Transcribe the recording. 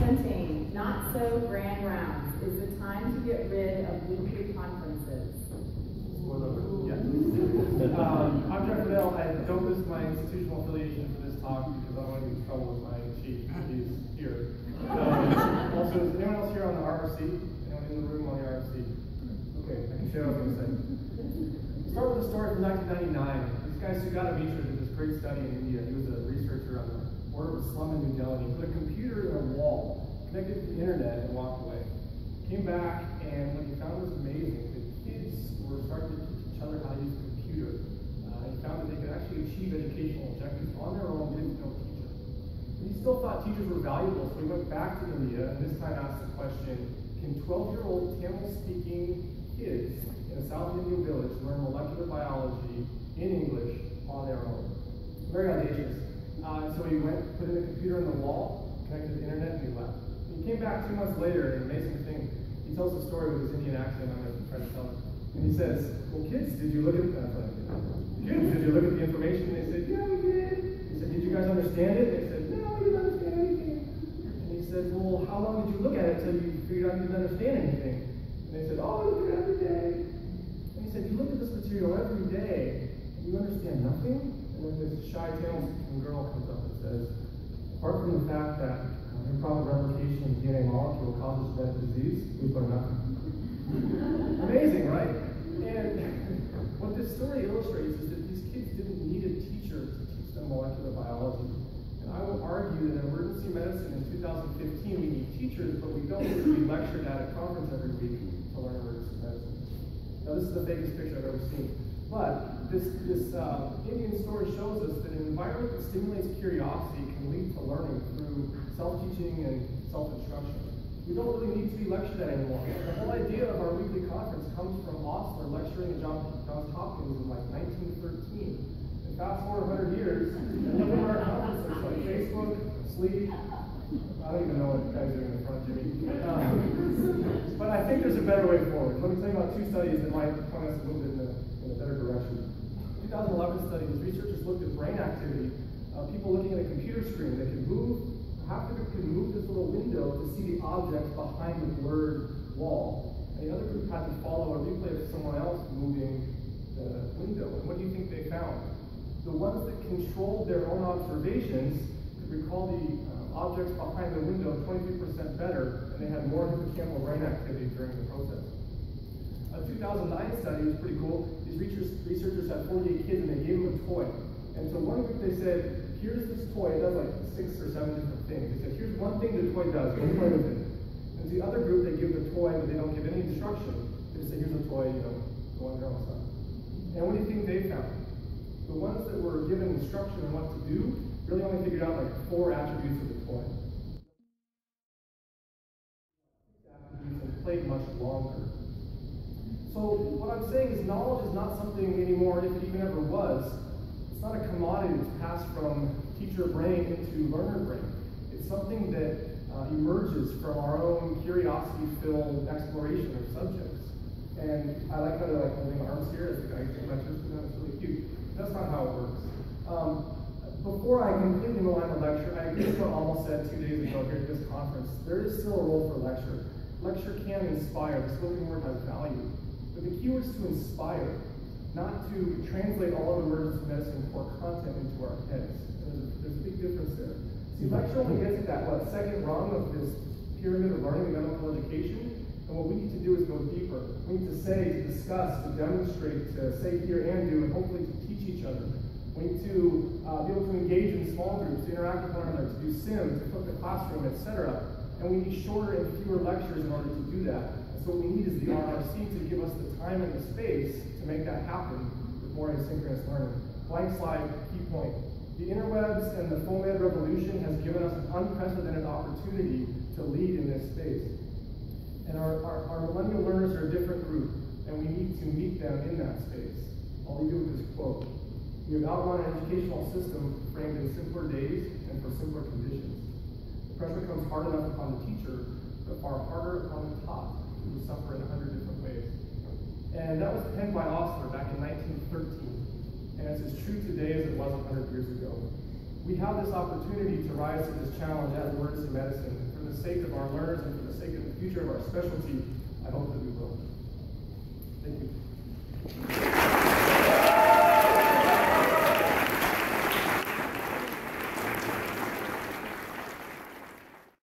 presenting Not So Grand Rounds. Is it time to get rid of weekly conferences? Yeah. I'm Jeff Riddell. I don't list my institutional affiliation for this talk because I don't want to get in trouble with my chief if he's here. Also, is anyone else here on the RRC? Anyone in the room on the RRC? Okay, I can share what I was going to say. Start with a story from 1999. This guy Sugata Mishra did this great study in India. He was a researcher on the border of a slum in New Delhi. He put a computer in a wall, connected to the internet, and walked away. Came back, and what he found was amazing. The kids were starting to teach each other how to use a computer. He found that they could actually achieve educational objectives on their own with no teacher. And he still thought teachers were valuable, so he went back to India, and this time asked the question, can 12-year-old Tamil-speaking kids in a South Indian village learn molecular biology in English on their own? Very audacious. So he went, put in a computer in the wall, connected to the internet, and he left. He came back 2 months later, an amazing thing. He tells the story with his Indian accent. I'm going to try to tell it. And he says, well, kids, did you look at the information? And they said, yeah, we did. He said, did you guys understand it? They said, no, we didn't understand anything. And he said, well, how long did you look at it until you figured out you didn't understand anything? And they said, oh, I look at it every day. And he said, you look at this material every day, and you understand nothing? And then this shy Tamil girl comes up and says, apart from the fact that improper replication of the DNA molecule causes genetic disease, we've learned nothing. Amazing, right? And what this story illustrates is that these kids didn't need a teacher to teach them molecular biology. And I would argue that in emergency medicine in 2015, we need teachers, but we don't need to be lectured at a conference every week to learn emergency medicine. Now, this is the biggest picture I've ever seen. But this Indian story shows us that an environment that stimulates curiosity can lead to learning through self-teaching and self-instruction. We don't really need to be lectured at anymore. The whole idea of our weekly conference comes from Osler lecturing at Johns Hopkins in like 1913. And fast forward 100 years, and look at what our conference looks like. Facebook, sleep. I don't even know what you guys are doing in front of Jimmy. But I think there's a better way forward. Let me tell you about 2 studies that might point us a little bit in a better direction. 2011 study, these researchers looked at brain activity. People looking at a computer screen that could move, half of it could move this little window to see the object behind the blurred wall. And the other group had to follow a replay of someone else moving the window. And what do you think they found? The ones that controlled their own observations could recall the objects behind the window 23% better, and they had more hippocampal brain activity during the process. A 2009 study was pretty cool. These researchers had 48 kids and they gave them a toy. And so one group they said, here's this toy, it does like 6 or 7 different things. They said, here's one thing the toy does, go play with it. And to the other group, they give the toy, but they don't give any instruction. They just say, here's a toy, go on your own stuff. And what do you think they found? The ones that were given instruction on what to do really only figured out like 4 attributes of the toy. And played much longer. So what I'm saying is knowledge is not something anymore, if it even ever was. It's not a commodity that's passed from teacher brain into learner brain. It's something that emerges from our own curiosity-filled exploration of subjects. And I like how they're like holding arms here as the guy who lectures to them. It's really cute. That's not how it works. Before I completely malign the lecture, I agree with what Almost said 2 days ago here at this conference. There is still a role for lecture. Lecture can inspire. The spoken word has value. But the key word is to inspire, not to translate all of emergency medicine core content into our heads. There's a big difference there. See, lecture only gets at that, second rung of this pyramid of learning and medical education. And what we need to do is go deeper. We need to say, to discuss, to demonstrate, to say, hear, and do, and hopefully to teach each other. We need to be able to engage in small groups, to interact with one another, to do SIM, to flip the classroom, etc. And we need shorter and fewer lectures in order to do that. So what we need is the RRC to give us the time and the space to make that happen with more asynchronous learning. Blank slide, key point. The interwebs and the FOAMED revolution has given us an unprecedented opportunity to lead in this space. And our millennial learners are a different group, and we need to meet them in that space. I'll leave you with this quote. We have outrun an educational system framed in simpler days and for simpler conditions. The pressure comes hard enough upon the teacher, but far harder upon the taught, who suffer in 100 different ways. And that was penned by Osler back in 1913. And it's as true today as it was 100 years ago. we have this opportunity to rise to this challenge as emergency medicine. For the sake of our learners and for the sake of the future of our specialty, I hope that we will. Thank you.